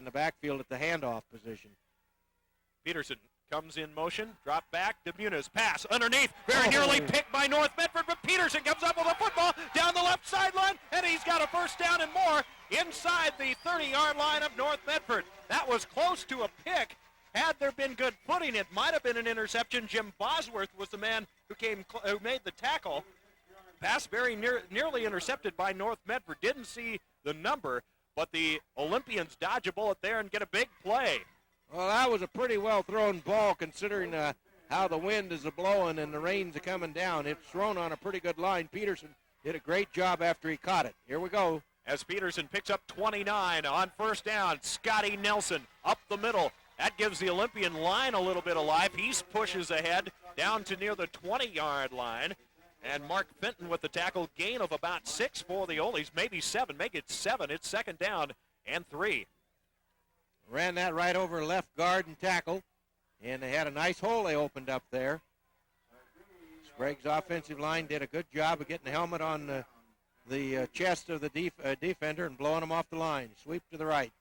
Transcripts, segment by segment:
the backfield at the handoff position. Peterson comes in motion, drop back to Muniz, pass underneath, very nearly picked by North Medford, but Peterson comes up with a football down the left sideline, and he's got a first down and more inside the 30-yard line of North Medford. That was close to a pick. Had there been good footing, it might have been an interception. Jim Bosworth was the man who made the tackle. Pass very nearly intercepted by North Medford. Didn't see the number, but the Olympians dodge a bullet there and get a big play. Well, that was a pretty well-thrown ball considering how the wind is blowing and the rains are coming down. It's thrown on a pretty good line. Peterson did a great job after he caught it. Here we go. As Peterson picks up 29 on first down, Scotty Nelson up the middle. That gives the Olympian line a little bit of life. He pushes ahead down to near the 20-yard line. And Mark Fenton with the tackle, gain of about 6 for the Oles, maybe 7, make it 7. It's second down and 3. Ran that right over left guard and tackle, and they had a nice hole they opened up there. Sprague's offensive line did a good job of getting the helmet on the chest of the defender and blowing him off the line. Sweep to the right.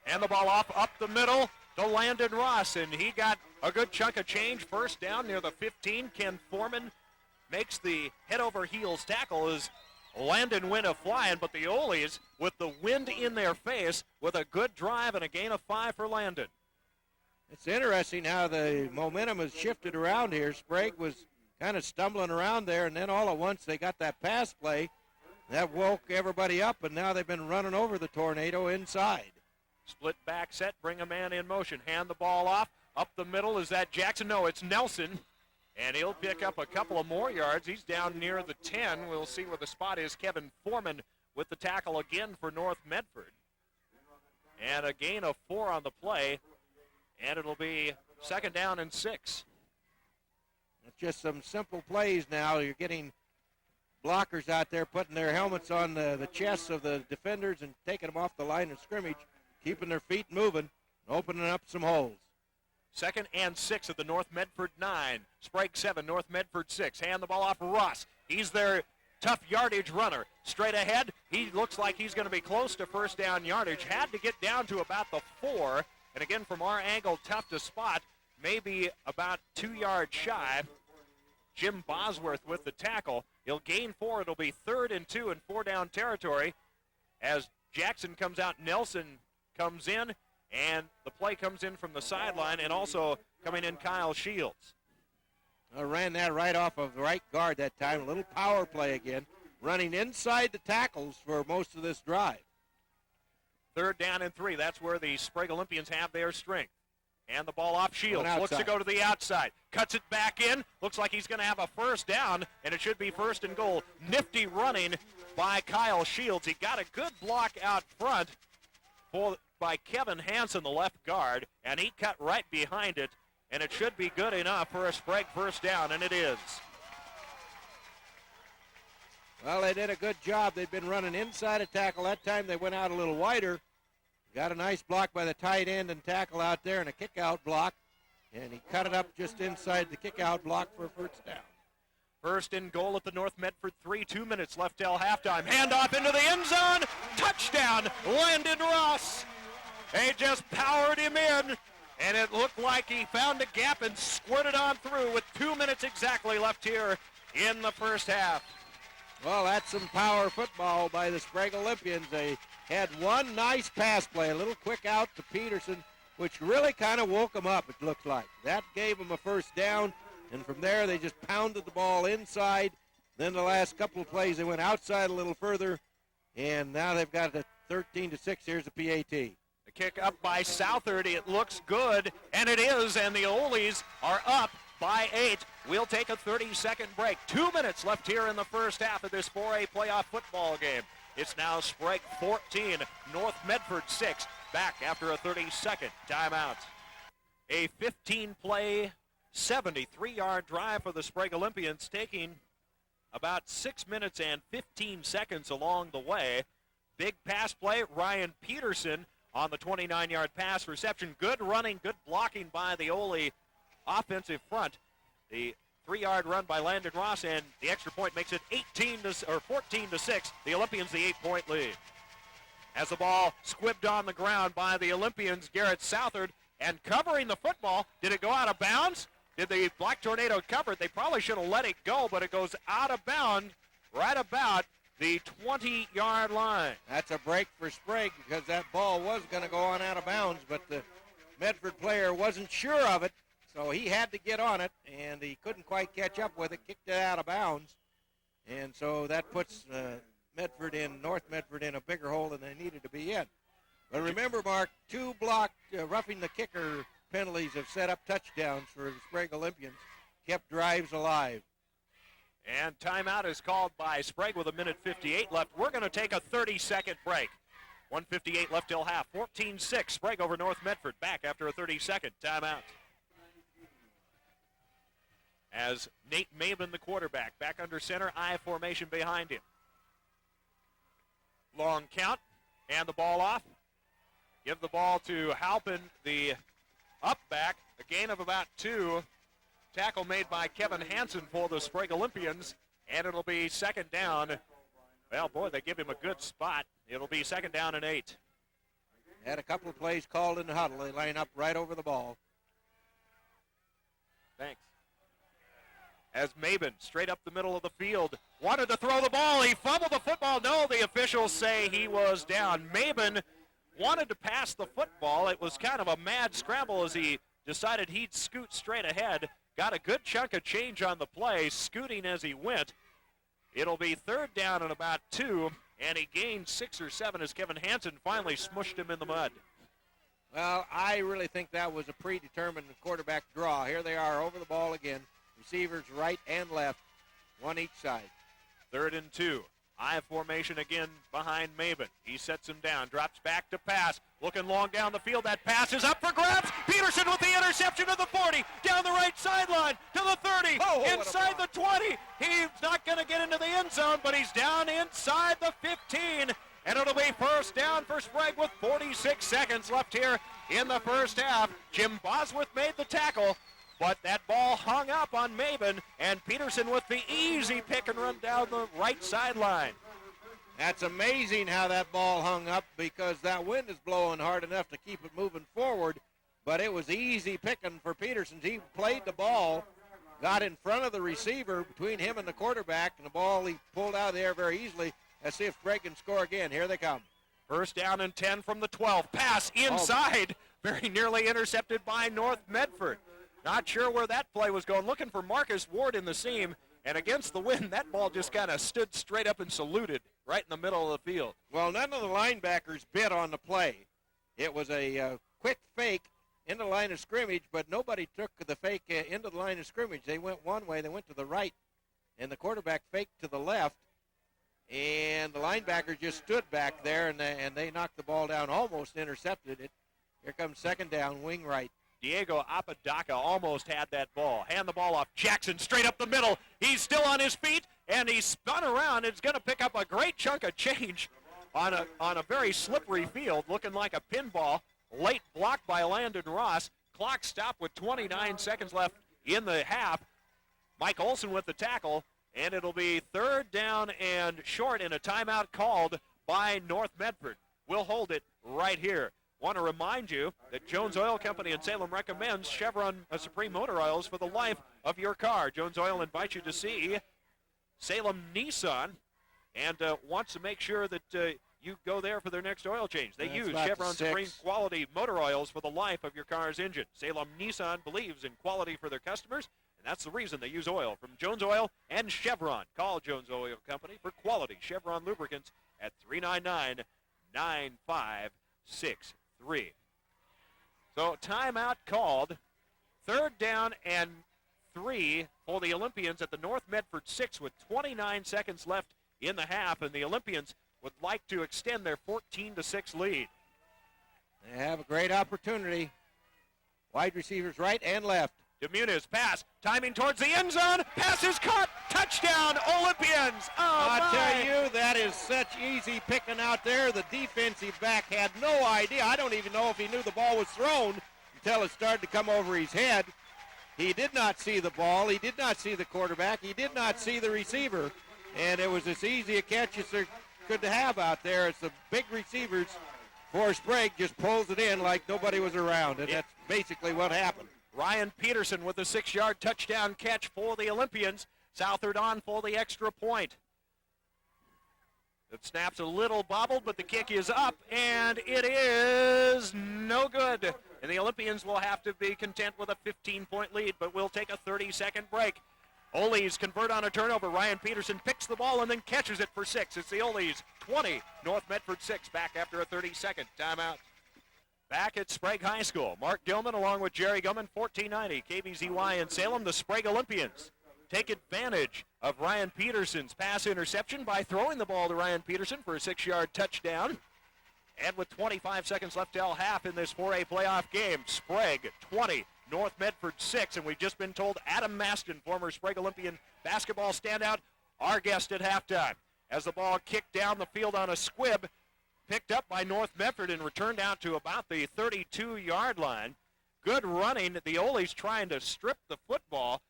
And the ball off up the middle to Landon Ross, and he got a good chunk of change. First down near the 15. Ken Foreman makes the head-over-heels tackle as Landon went a flying, but the Oles, with the wind in their face, with a good drive and a gain of 5 for Landon. It's interesting how the momentum has shifted around here. Sprague was kind of stumbling around there, and then all at once they got that pass play. That woke everybody up, and now they've been running over the tornado inside. Split back set, bring a man in motion. Hand the ball off. Up the middle, is that Jackson? No, it's Nelson. And he'll pick up a couple of more yards. He's down near the 10. We'll see where the spot is. Kevin Foreman with the tackle again for North Medford. And a gain of 4 on the play. And it'll be second down and 6. It's just some simple plays now. You're getting blockers out there putting their helmets on the chests of the defenders and taking them off the line of scrimmage, keeping their feet moving, and opening up some holes. Second and 6 at the North Medford 9. Sprague 7, North Medford 6. Hand the ball off Ross. He's their tough yardage runner. Straight ahead, he looks like he's going to be close to first down yardage. Had to get down to about the 4. And again, from our angle, tough to spot. Maybe about 2 yards shy. Jim Bosworth with the tackle. He'll gain 4. It'll be 3rd and 2 in 4-down territory. As Jackson comes out, Nelson comes in. And the play comes in from the sideline, and also coming in Kyle Shields. I ran that right off of the right guard that time. A little power play again, running inside the tackles for most of this drive. 3rd down and 3. That's where the Sprague Olympians have their strength. And the ball off Shields. Looks to go to the outside. Cuts it back in. Looks like he's going to have a first down, and it should be 1st and goal. Nifty running by Kyle Shields. He got a good block out front by Kevin Hansen, the left guard, and he cut right behind it, and it should be good enough for a Sprague first down, and it is. Well, they did a good job. They've been running inside a tackle. That time they went out a little wider. Got a nice block by the tight end and tackle out there and a kick-out block, and he cut it up just inside the kick-out block for a first down. 1st and goal at the North Medford 3. 2 minutes left till halftime. Handoff into the end zone. Touchdown, Landon Ross. They just powered him in, and it looked like he found a gap and squirted on through with 2 minutes exactly left here in the first half. Well, that's some power football by the Sprague Olympians. They had one nice pass play, a little quick out to Peterson, which really kind of woke them up, it looked like. That gave them a first down, and from there they just pounded the ball inside. Then the last couple of plays they went outside a little further, and now they've got a 13-6. Here's the PAT. The kick up by Southard. It looks good, and it is, and the Oles are up by 8. We'll take a 30-second break. 2 minutes left here in the first half of this 4A playoff football game. It's now Sprague 14, North Medford 6, back after a 30-second timeout. A 15-play, 73-yard drive for the Sprague Olympians, taking about 6 minutes and 15 seconds along the way. Big pass play, Ryan Peterson on the 29-yard pass reception. Good running, good blocking by the Ole offensive front. The 3-yard run by Landon Ross, and the extra point makes it 14-6. The Olympians the 8-point lead. as the ball squibbed on the ground by the Olympians, Garrett Southard, and covering the football. Did it go out of bounds? Did the Black Tornado cover it? They probably should have let it go, but it goes out of bounds right about the 20-yard line. That's a break for Sprague because that ball was going to go on out of bounds, but the Medford player wasn't sure of it, so he had to get on it, and he couldn't quite catch up with it, kicked it out of bounds, and so that puts North Medford in a bigger hole than they needed to be in. But remember, Mark, 2 blocked roughing the kicker penalties have set up touchdowns for the Sprague Olympians, kept drives alive. And timeout is called by Sprague with 1:58 left. We're going to take a 30-second break. 1:58 left till half. 14-6, Sprague over North Medford. Back after a 30-second timeout. As Nate Maben, the quarterback, back under center, I formation behind him. Long count, and the ball off. Give the ball to Halpin, the up back. A gain of about 2. Tackle made by Kevin Hansen for the Sprague Olympians, and it'll be second down. Well, boy, they give him a good spot. It'll be second down and 8. Had a couple of plays called in the huddle. They line up right over the ball. Thanks. As Maben, straight up the middle of the field, wanted to throw the ball. He fumbled the football. No, the officials say he was down. Maben wanted to pass the football. It was kind of a mad scramble as he decided he'd scoot straight ahead. Got a good chunk of change on the play, scooting as he went. It'll be third down and about 2, and he gained 6 or 7 as Kevin Hansen finally smushed him in the mud. Well, I really think that was a predetermined quarterback draw. Here they are over the ball again. Receivers right and left, one each side. 3rd and 2. I formation again behind Maben. He sets him down, drops back to pass. Looking long down the field. That pass is up for grabs. Peterson with the interception to the 40. Down the right sideline to the 30. Inside the 20. He's not going to get into the end zone, but he's down inside the 15. And it'll be first down for Sprague with 46 seconds left here in the first half. Jim Bosworth made the tackle, but that ball hung up on Maben, and Peterson with the easy pick and run down the right sideline. That's amazing how that ball hung up because that wind is blowing hard enough to keep it moving forward, but it was easy picking for Peterson. He played the ball, got in front of the receiver between him and the quarterback, and the ball he pulled out of the air very easily. Let's see if Sprague can score again. Here they come. First down and 10 from the 12. Pass inside, very nearly intercepted by North Medford. Not sure where that play was going. Looking for Marcus Ward in the seam, and against the wind, that ball just kind of stood straight up and saluted right in the middle of the field. Well, none of the linebackers bit on the play. It was a quick fake into the line of scrimmage, but nobody took the fake into the line of scrimmage. They went one way, they went to the right, and the quarterback faked to the left, and the linebacker just stood back there, and they knocked the ball down, almost intercepted it. Here comes second down, wing right. Diego Apodaca almost had that ball. Hand the ball off. Jackson straight up the middle. He's still on his feet, and he spun around. It's going to pick up a great chunk of change on a very slippery field, looking like a pinball. Late block by Landon Ross. Clock stopped with 29 seconds left in the half. Mike Olson with the tackle, and it'll be third down and short in a timeout called by North Medford. We'll hold it right here. Want to remind you that Jones Oil Company in Salem recommends Chevron Supreme Motor Oils for the life of your car. Jones Oil invites you to see Salem Nissan and wants to make sure that you go there for their next oil change. They use Chevron Supreme quality motor oils for the life of your car's engine. Salem Nissan believes in quality for their customers, and that's the reason they use oil from Jones Oil and Chevron. Call Jones Oil Company for quality Chevron lubricants at 399-9563. So timeout called. Third down and 3 for the Olympians at the North Medford 6 with 29 seconds left in the half, and the Olympians would like to extend their 14-6 lead. They have a great opportunity. Wide receivers right and left. DeMuniz pass, timing towards the end zone. Pass is caught. Touchdown, Olympians. I tell you, that is such easy picking out there. The defensive back had no idea. I don't even know if he knew the ball was thrown until it started to come over his head. He did not see the ball. He did not see the quarterback. He did not see the receiver. And it was as easy a catch as there could have out there. It's the big receivers for Sprague just pulls it in like nobody was around, and that's basically what happened. Ryan Peterson with a 6-yard touchdown catch for the Olympians. Southard on for the extra point. The snap's a little bobbled, but the kick is up, and it is no good. And the Olympians will have to be content with a 15-point lead, but we'll take a 30-second break. Ole's convert on a turnover. Ryan Peterson picks the ball and then catches it for 6. It's the Ole's 20, North Medford 6, back after a 30-second timeout. Back at Sprague High School, Mark Gilman along with Jerry Gilman, 1490, KBZY in Salem. The Sprague Olympians take advantage of Ryan Peterson's pass interception by throwing the ball to Ryan Peterson for a 6-yard touchdown. And with 25 seconds left till half in this 4A playoff game, Sprague 20, North Medford 6, and we've just been told Adam Maston, former Sprague Olympian basketball standout, our guest at halftime. As the ball kicked down the field on a squib, picked up by North Medford and returned out to about the 32-yard line. Good running. The Ole's trying to strip the football.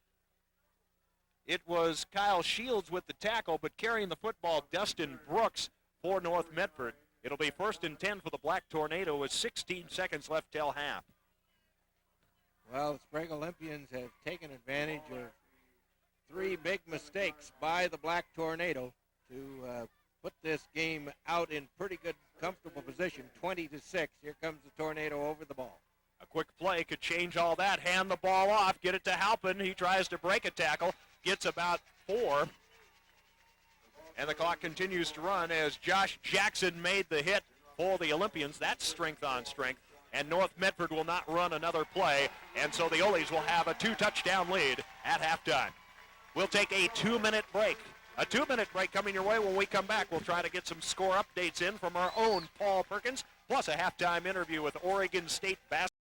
It was Kyle Shields with the tackle, but carrying the football, Dustin Brooks for North Medford. It'll be 1st and 10 for the Black Tornado with 16 seconds left till half. Well, the Sprague Olympians have taken advantage of 3 big mistakes by the Black Tornado to put this game out in pretty good, comfortable position, 20-6. Here comes the Tornado over the ball. A quick play could change all that. Hand the ball off, get it to Halpin. He tries to break a tackle, gets about 4. And the clock continues to run as Josh Jackson made the hit for the Olympians. That's strength on strength. And North Medford will not run another play. And so the Ole's will have a 2-touchdown lead at halftime. We'll take a 2-minute break. A 2-minute break coming your way. When we come back, we'll try to get some score updates in from our own Paul Perkins, plus a halftime interview with Oregon State basketball.